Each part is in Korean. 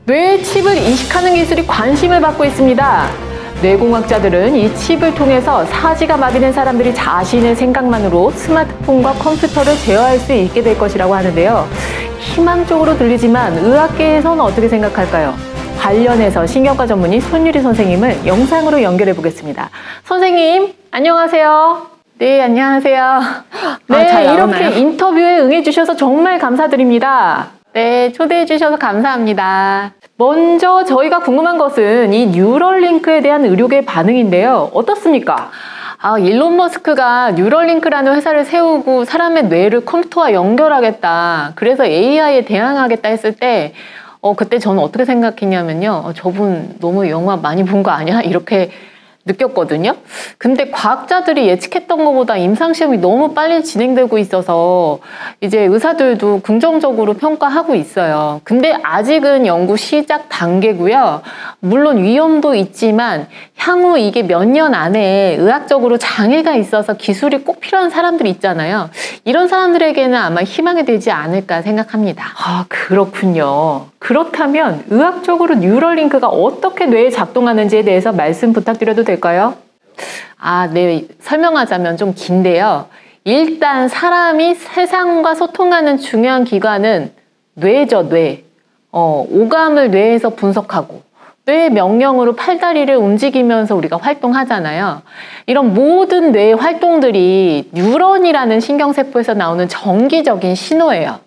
뇌에 칩을 이식하는 기술이 관심을 받고 있습니다. 뇌공학자들은 이 칩을 통해서 사지가 마비된 사람들이 자신의 생각만으로 스마트폰과 컴퓨터를 제어할 수 있게 될 것이라고 하는데요. 희망적으로 들리지만 의학계에서는 어떻게 생각할까요? 관련해서 신경과 전문의 손유리 선생님을 영상으로 연결해 보겠습니다. 선생님, 안녕하세요. 네, 안녕하세요. 네, 이렇게 인터뷰에 응해주셔서 정말 감사드립니다. 네, 초대해 주셔서 감사합니다. 먼저 저희가 궁금한 것은 이 뉴럴링크에 대한 의료계 반응인데요. 어떻습니까? 일론 머스크가 뉴럴링크라는 회사를 세우고 사람의 뇌를 컴퓨터와 연결하겠다. 그래서 AI에 대항하겠다 했을 때 그때 저는 어떻게 생각했냐면요. 저분 너무 영화 많이 본 거 아니야? 이렇게 느꼈거든요. 근데 과학자들이 예측했던 것보다 임상시험이 너무 빨리 진행되고 있어서 이제 의사들도 긍정적으로 평가하고 있어요. 근데 아직은 연구 시작 단계고요. 물론 위험도 있지만 향후 이게 몇 년 안에 의학적으로 장애가 있어서 기술이 꼭 필요한 사람들이 있잖아요. 이런 사람들에게는 아마 희망이 되지 않을까 생각합니다. 그렇군요. 그렇다면 의학적으로 뉴럴링크가 어떻게 뇌에 작동하는지에 대해서 말씀 부탁드려도 될까요? 네. 설명하자면 좀 긴데요. 일단 사람이 세상과 소통하는 중요한 기관은 뇌죠, 뇌. 오감을 뇌에서 분석하고 뇌의 명령으로 팔다리를 움직이면서 우리가 활동하잖아요. 이런 모든 뇌의 활동들이 뉴런이라는 신경세포에서 나오는 정기적인 신호예요.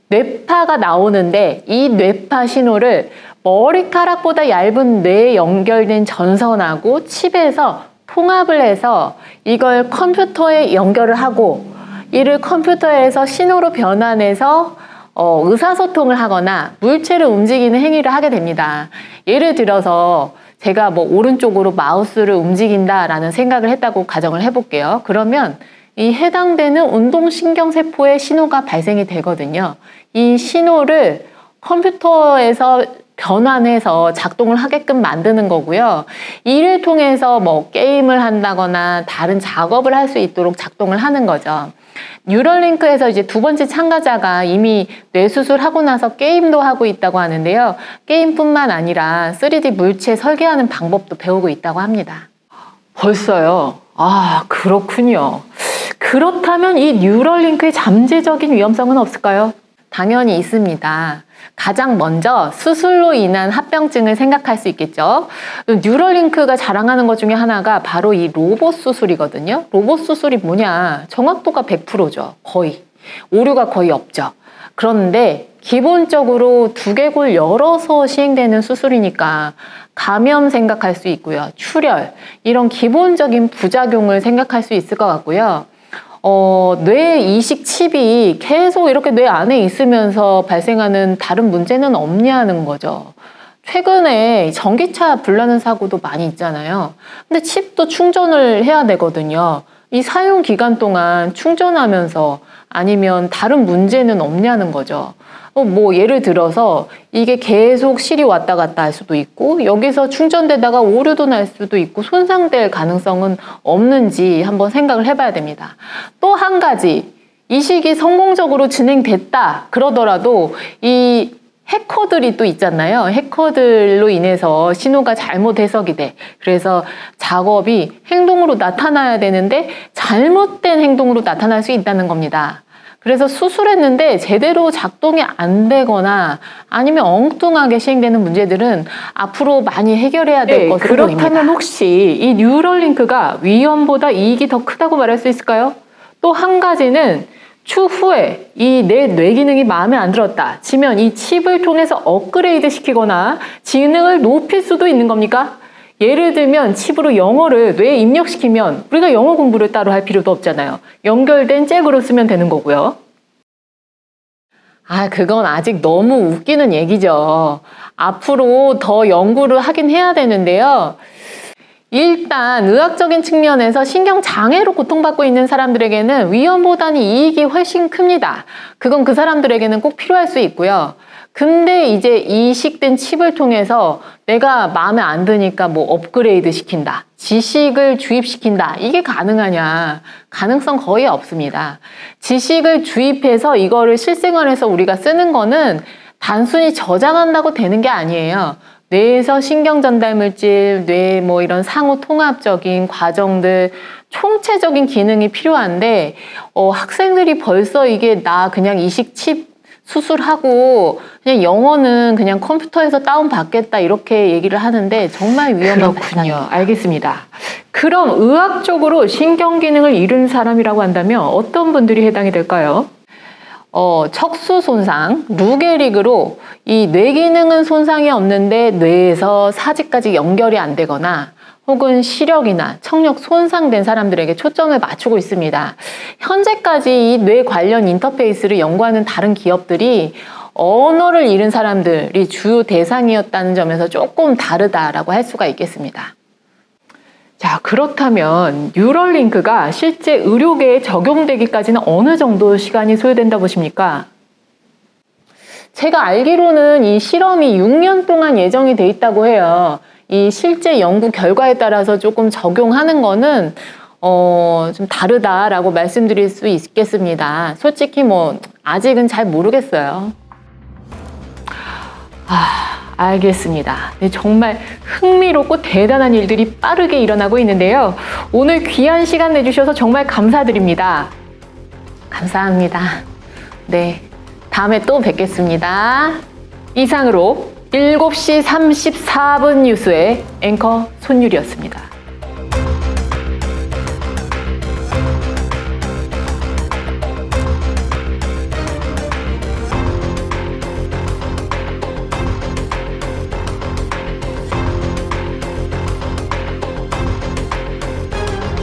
뇌파가 나오는데 이 뇌파 신호를 머리카락보다 얇은 뇌에 연결된 전선하고 칩에서 통합을 해서 이걸 컴퓨터에 연결을 하고 이를 컴퓨터에서 신호로 변환해서 의사소통을 하거나 물체를 움직이는 행위를 하게 됩니다. 예를 들어서 제가 오른쪽으로 마우스를 움직인다라는 생각을 했다고 가정을 해볼게요. 그러면 이 해당되는 운동신경세포의 신호가 발생이 되거든요. 이 신호를 컴퓨터에서 변환해서 작동을 하게끔 만드는 거고요. 이를 통해서 게임을 한다거나 다른 작업을 할 수 있도록 작동을 하는 거죠. 뉴럴링크에서 이제 두 번째 참가자가 이미 뇌수술하고 나서 게임도 하고 있다고 하는데요. 게임뿐만 아니라 3D 물체 설계하는 방법도 배우고 있다고 합니다. 벌써요? 그렇군요. 그렇다면 이 뉴럴링크의 잠재적인 위험성은 없을까요? 당연히 있습니다. 가장 먼저 수술로 인한 합병증을 생각할 수 있겠죠. 뉴럴링크가 자랑하는 것 중에 하나가 바로 이 로봇 수술이거든요. 로봇 수술이 뭐냐? 정확도가 100%죠. 거의. 오류가 거의 없죠. 그런데 기본적으로 두개골 열어서 시행되는 수술이니까 감염 생각할 수 있고요. 출혈, 이런 기본적인 부작용을 생각할 수 있을 것 같고요. 뇌 이식 칩이 계속 이렇게 뇌 안에 있으면서 발생하는 다른 문제는 없냐는 거죠. 최근에 전기차 불나는 사고도 많이 있잖아요. 근데 칩도 충전을 해야 되거든요. 이 사용 기간 동안 충전하면서 아니면 다른 문제는 없냐는 거죠. 예를 들어서 이게 계속 실이 왔다 갔다 할 수도 있고 여기서 충전되다가 오류도 날 수도 있고 손상될 가능성은 없는지 한번 생각을 해봐야 됩니다. 또 한 가지, 이식이 성공적으로 진행됐다 그러더라도 이 해커들이 또 있잖아요. 해커들로 인해서 신호가 잘못 해석이 돼. 그래서 작업이 행동으로 나타나야 되는데 잘못된 행동으로 나타날 수 있다는 겁니다. 그래서 수술했는데 제대로 작동이 안 되거나 아니면 엉뚱하게 시행되는 문제들은 앞으로 많이 해결해야 될 것으로 보입니다. 그렇다면 혹시 이 뉴럴링크가 위험보다 이익이 더 크다고 말할 수 있을까요? 또 한 가지는 추후에 이 내 뇌 기능이 마음에 안 들었다 치면 이 칩을 통해서 업그레이드 시키거나 지능을 높일 수도 있는 겁니까? 예를 들면 칩으로 영어를 뇌에 입력시키면 우리가 영어 공부를 따로 할 필요도 없잖아요. 연결된 잭으로 쓰면 되는 거고요. 그건 아직 너무 웃기는 얘기죠. 앞으로 더 연구를 하긴 해야 되는데요. 일단 의학적인 측면에서 신경장애로 고통받고 있는 사람들에게는 위험보다는 이익이 훨씬 큽니다. 그건 그 사람들에게는 꼭 필요할 수 있고요. 근데 이제 이식된 칩을 통해서 내가 마음에 안 드니까 업그레이드 시킨다, 지식을 주입시킨다, 이게 가능하냐? 가능성 거의 없습니다. 지식을 주입해서 이거를 실생활에서 우리가 쓰는 거는 단순히 저장한다고 되는 게 아니에요. 뇌에서 신경 전달 물질, 뇌 뭐 이런 상호 통합적인 과정들, 총체적인 기능이 필요한데 학생들이 벌써 이게 나 그냥 이식 칩 수술하고 그냥 영어는 그냥 컴퓨터에서 다운 받겠다 이렇게 얘기를 하는데 정말 위험하군요. 알겠습니다. 그럼 의학적으로 신경 기능을 잃은 사람이라고 한다면 어떤 분들이 해당이 될까요? 척수 손상, 루게릭으로 이 뇌 기능은 손상이 없는데 뇌에서 사지까지 연결이 안 되거나 혹은 시력이나 청력 손상된 사람들에게 초점을 맞추고 있습니다. 현재까지 이 뇌 관련 인터페이스를 연구하는 다른 기업들이 언어를 잃은 사람들이 주요 대상이었다는 점에서 조금 다르다라고 할 수가 있겠습니다. 자, 그렇다면 뉴럴링크가 실제 의료계에 적용되기까지는 어느 정도 시간이 소요된다 보십니까? 제가 알기로는 이 실험이 6년 동안 예정이 돼 있다고 해요. 이 실제 연구 결과에 따라서 조금 적용하는 거는 좀 다르다라고 말씀드릴 수 있겠습니다. 솔직히 뭐 아직은 잘 모르겠어요. 알겠습니다. 네, 정말 흥미롭고 대단한 일들이 빠르게 일어나고 있는데요. 오늘 귀한 시간 내주셔서 정말 감사드립니다. 감사합니다. 네, 다음에 또 뵙겠습니다. 이상으로 7시 34분 뉴스의 앵커 손유리였습니다.